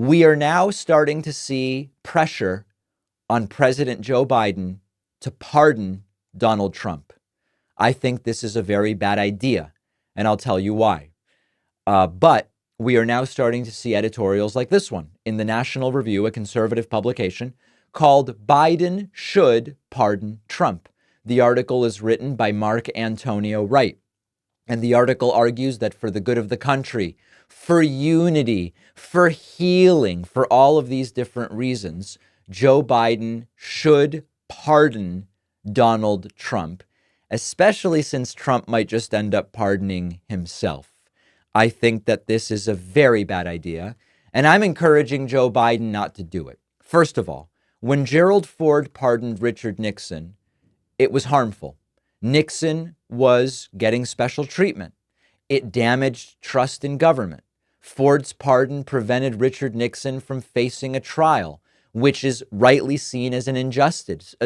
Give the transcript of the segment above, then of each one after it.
We are now starting to see pressure on President Joe Biden to pardon Donald Trump. I think this is a very bad idea, and I'll tell you why. But we are now starting to see editorials like this one in the National Review, a conservative publication, called Biden Should Pardon Trump. The article is written by Mark Antonio Wright, and the article argues that for the good of the country, for unity, for healing, for all of these different reasons, Joe Biden should pardon Donald Trump, especially since Trump might just end up pardoning himself. I think that this is a very bad idea, and I'm encouraging Joe Biden not to do it. First of all, when Gerald Ford pardoned Richard Nixon, it was harmful. Nixon was getting special treatment. It damaged trust in government. Ford's pardon prevented Richard Nixon from facing a trial, which is rightly seen as an injustice.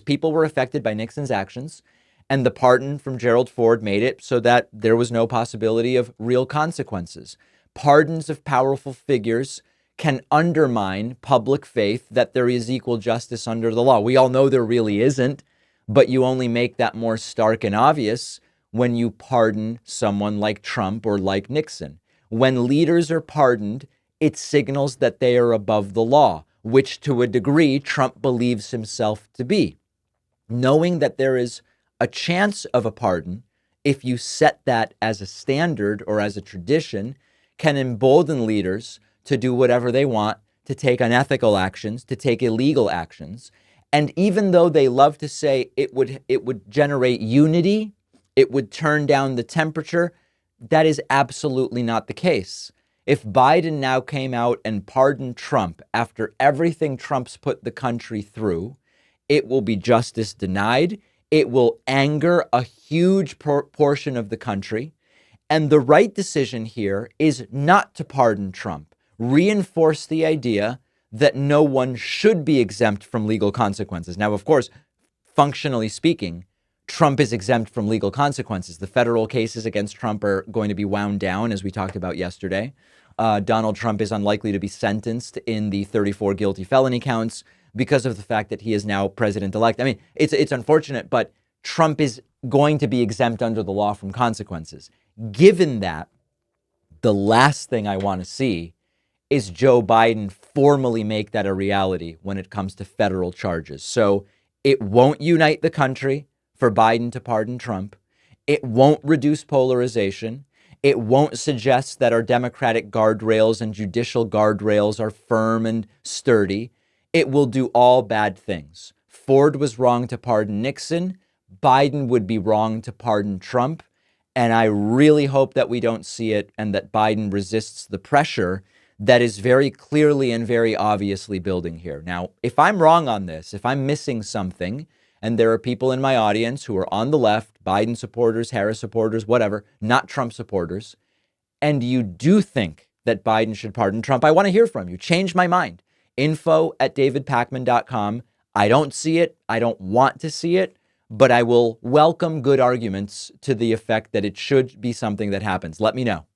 People were affected by Nixon's actions, and the pardon from Gerald Ford made it so that there was no possibility of real consequences. Pardons of powerful figures can undermine public faith that there is equal justice under the law. We all know there really isn't, but you only make that more stark and obvious when you pardon someone like Trump or like Nixon. When leaders are pardoned, it signals that they are above the law, which to a degree Trump believes himself to be. Knowing that there is a chance of a pardon, if you set that as a standard or as a tradition, can embolden leaders to do whatever they want, to take unethical actions, to take illegal actions. And even though they love to say it would generate unity, it would turn down the temperature, that is absolutely not the case. If Biden now came out and pardoned Trump after everything Trump's put the country through, it will be justice denied. It will anger a huge portion of the country. And the right decision here is not to pardon Trump. Reinforce the idea that no one should be exempt from legal consequences. Now, of course, functionally speaking, Trump is exempt from legal consequences. The federal cases against Trump are going to be wound down, as we talked about yesterday. Donald Trump is unlikely to be sentenced in the 34 guilty felony counts because of the fact that he is now president-elect. I mean, it's unfortunate, but Trump is going to be exempt under the law from consequences. Given that, the last thing I want to see is Joe Biden formally make that a reality when it comes to federal charges. So it won't unite the country for Biden to pardon Trump. It won't reduce polarization. It won't suggest that our democratic guardrails and judicial guardrails are firm and sturdy. It will do all bad things. Ford was wrong to pardon Nixon. Biden would be wrong to pardon Trump. And I really hope that we don't see it and that Biden resists the pressure that is very clearly and very obviously building here. Now, if I'm wrong on this, if I'm missing something, and there are people in my audience who are on the left, Biden supporters, Harris supporters, whatever, not Trump supporters, and you do think that Biden should pardon Trump, I want to hear from you. Change my mind. info@davidpakman.com. I don't see it. I don't want to see it, but I will welcome good arguments to the effect that it should be something that happens. Let me know.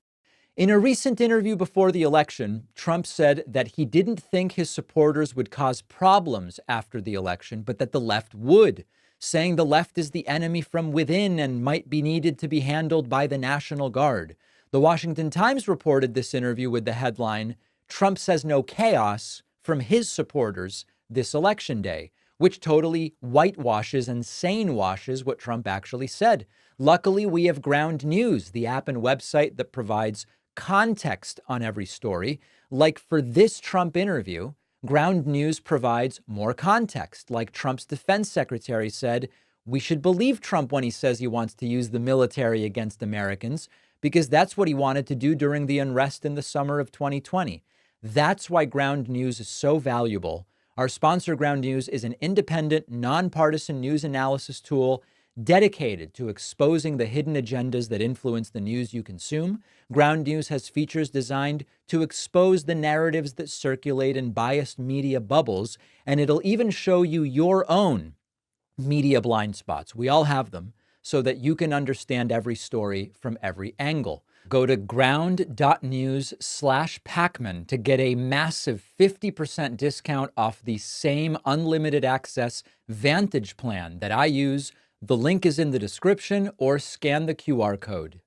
In a recent interview before the election, Trump said that he didn't think his supporters would cause problems after the election, but that the left would, saying the left is the enemy from within and might be needed to be handled by the National Guard. The Washington Times reported this interview with the headline, "Trump says no chaos from his supporters this election day," which totally whitewashes and sanewashes what Trump actually said. Luckily, we have Ground News, the app and website that provides context on every story. Like for this Trump interview, Ground News provides more context. Like Trump's defense secretary said, we should believe Trump when he says he wants to use the military against Americans, because that's what he wanted to do during the unrest in the summer of 2020. That's why Ground News is so valuable. Our sponsor, Ground News, is an independent, nonpartisan news analysis tool dedicated to exposing the hidden agendas that influence the news you consume. Ground News has features designed to expose the narratives that circulate in biased media bubbles, and it'll even show you your own media blind spots. We all have them, so that you can understand every story from every angle. Go to ground.news/Pacman to get a massive 50% discount off the same unlimited access Vantage plan that I use. The link is in the description or scan the QR code.